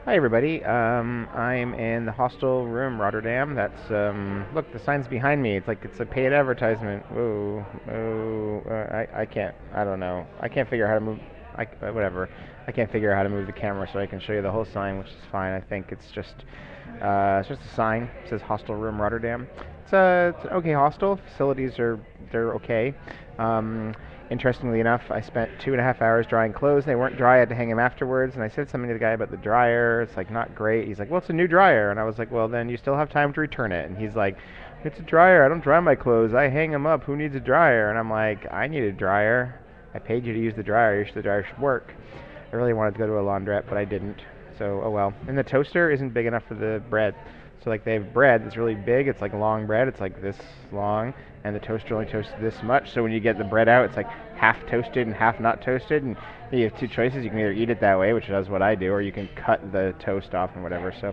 Hi everybody. I'm in the hostel room, Rotterdam. That's look, the sign's behind me. It's like it's a paid advertisement. Whoa, whoa. I can't. I don't know. I can't figure out how to move. Whatever. I can't figure out how to move the camera so I can show you the whole sign, which is fine. I think it's just a sign. It says hostel room, Rotterdam. It's an okay hostel. Facilities are they're okay. Um, Interestingly enough, I spent 2.5 hours drying clothes. They weren't dry. I had to hang them afterwards. And I said something to the guy about the dryer. It's like not great. He's like, "Well, it's a new dryer." And I was like, "Well, then you still have time to return it." And he's like, "It's a dryer. I don't dry my clothes. I hang them up. Who needs a dryer?" And I'm like, "I need a dryer. I paid you to use the dryer. The dryer should work." I really wanted to go to a laundrette, but I didn't. So, oh well. And the toaster isn't big enough for the bread. So like they have bread that's really big. It's like long bread. It's like this long, and the toaster only toasts this much. So when you get the bread out, it's like half toasted and half not toasted. And you have two choices. You can either eat it that way, which is what I do, or you can cut the toast off and whatever. So,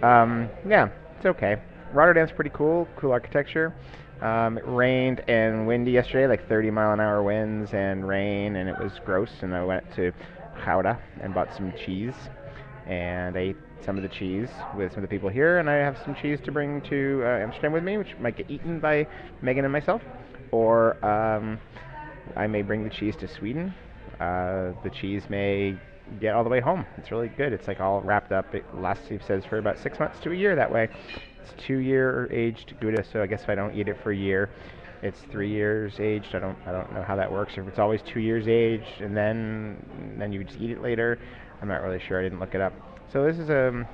yeah, it's okay. Rotterdam's pretty cool. Cool architecture. It rained and windy yesterday, like 30-mile-an-hour winds and rain, and it was gross. And I went to Gouda and bought some cheese, and I ate some of the cheese with some of the people here, and I have some cheese to bring to Amsterdam with me, which might get eaten by Megan and myself, or I may bring the cheese to Sweden. The cheese may get all the way home. It's really good. It's like all wrapped up. It lasts, it says, for about 6 months to a year that way. It's 2-year aged Gouda, so I guess if I don't eat it for a year, it's 3 years aged. I don't know how that works. If it's always 2 years aged and then you just eat it later, I'm not really sure. I didn't look it up. So this is it's gonna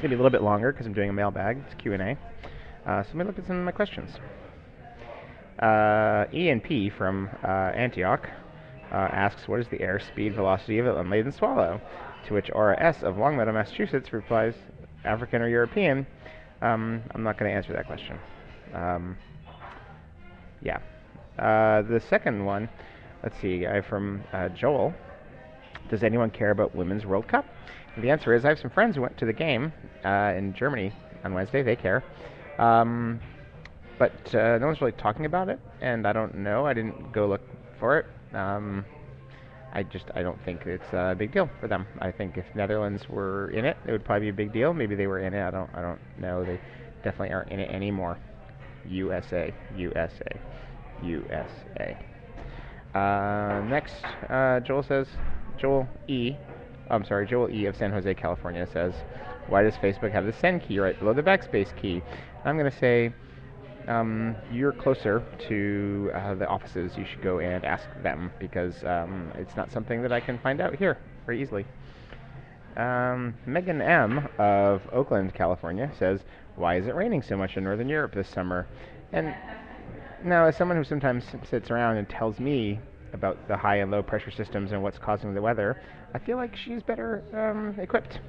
be a little bit longer because I'm doing a mailbag. It's Q&A. So let me look at some of my questions. E&P from Antioch asks, what is the airspeed velocity of an unladen swallow? To which Aura S of Longmeadow, Massachusetts replies, African or European? I'm not going to answer that question. Um, yeah. The second one, let's see, from Joel. Does anyone care about Women's World Cup? And the answer is I have some friends who went to the game in Germany on Wednesday. They care. Um, but no one's really talking about it, and I don't know. I didn't go look for it. I don't think it's a big deal for them. I think if Netherlands were in it, it would probably be a big deal. Maybe they were in it. I don't know. They definitely aren't in it anymore. USA, USA, USA. Next, Joel E. I'm sorry, Joel E. of San Jose, California says, why does Facebook have the send key right below the backspace key? I'm going to say, you're closer to the offices. You should go and ask them because it's not something that I can find out here very easily. Megan M. of Oakland, California says, why is it raining so much in Northern Europe this summer? And now, as someone who sometimes sits around and tells me about the high and low pressure systems and what's causing the weather, I feel like she's better equipped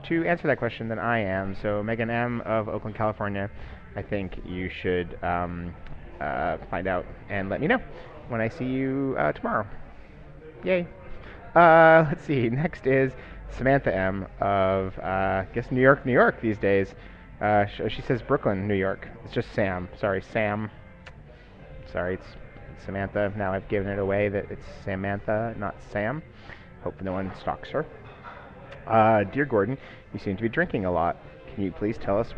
to answer that question than I am. So, Megan M. of Oakland, California, I think you should find out and let me know when I see you tomorrow. Yay. Let's see. Next is Samantha M. of, I guess, New York, New York these days. She says Brooklyn, New York. It's just Sam. Sorry, Sam. Sorry, it's Samantha. Now I've given it away that it's Samantha, not Sam. Hope no one stalks her. Dear Gordon, you seem to be drinking a lot. Can you please tell us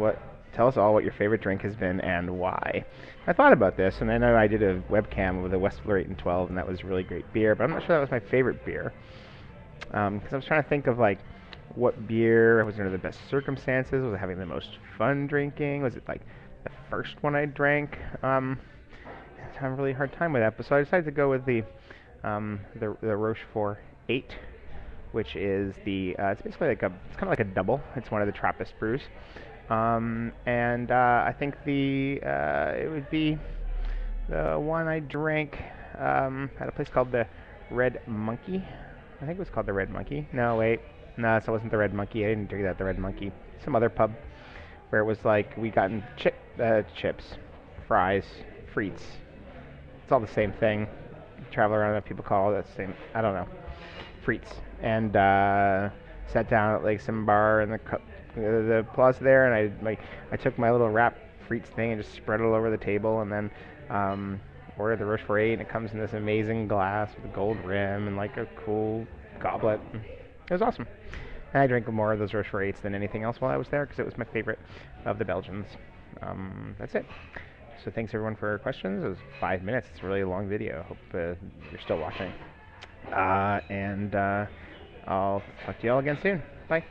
all what your favorite drink has been and why? I thought about this, and I know I did a webcam with a Westfler 8 and 12, and that was really great beer, but I'm not sure that was my favorite beer. Because I was trying to think of like what beer was under the best circumstances. Was I having the most fun drinking? Was it like the first one I drank? I have a really hard time with that, but so I decided to go with the Rochefort 8, which is it's basically it's kind of like a double. It's one of the Trappist brews, and I think it would be the one I drank at a place called the Red Monkey. I think it was called the Red Monkey. No, wait, no, so it wasn't the Red Monkey. I didn't drink that at the Red Monkey. Some other pub where it was like we got chips, fries, frites. It's all the same thing. Traveler, I don't know if people call it the same. I don't know. Frites. And sat down at like some bar in the plaza there, and I took my little wrap frites thing and just spread it all over the table, and then ordered the Rochefort 8, and it comes in this amazing glass with a gold rim and like a cool goblet. It was awesome. And I drank more of those Rochefort 8s than anything else while I was there because it was my favorite of the Belgians. That's it. So thanks everyone for questions. It was 5 minutes. It's a really long video. Hope you're still watching. And I'll talk to you all again soon. Bye.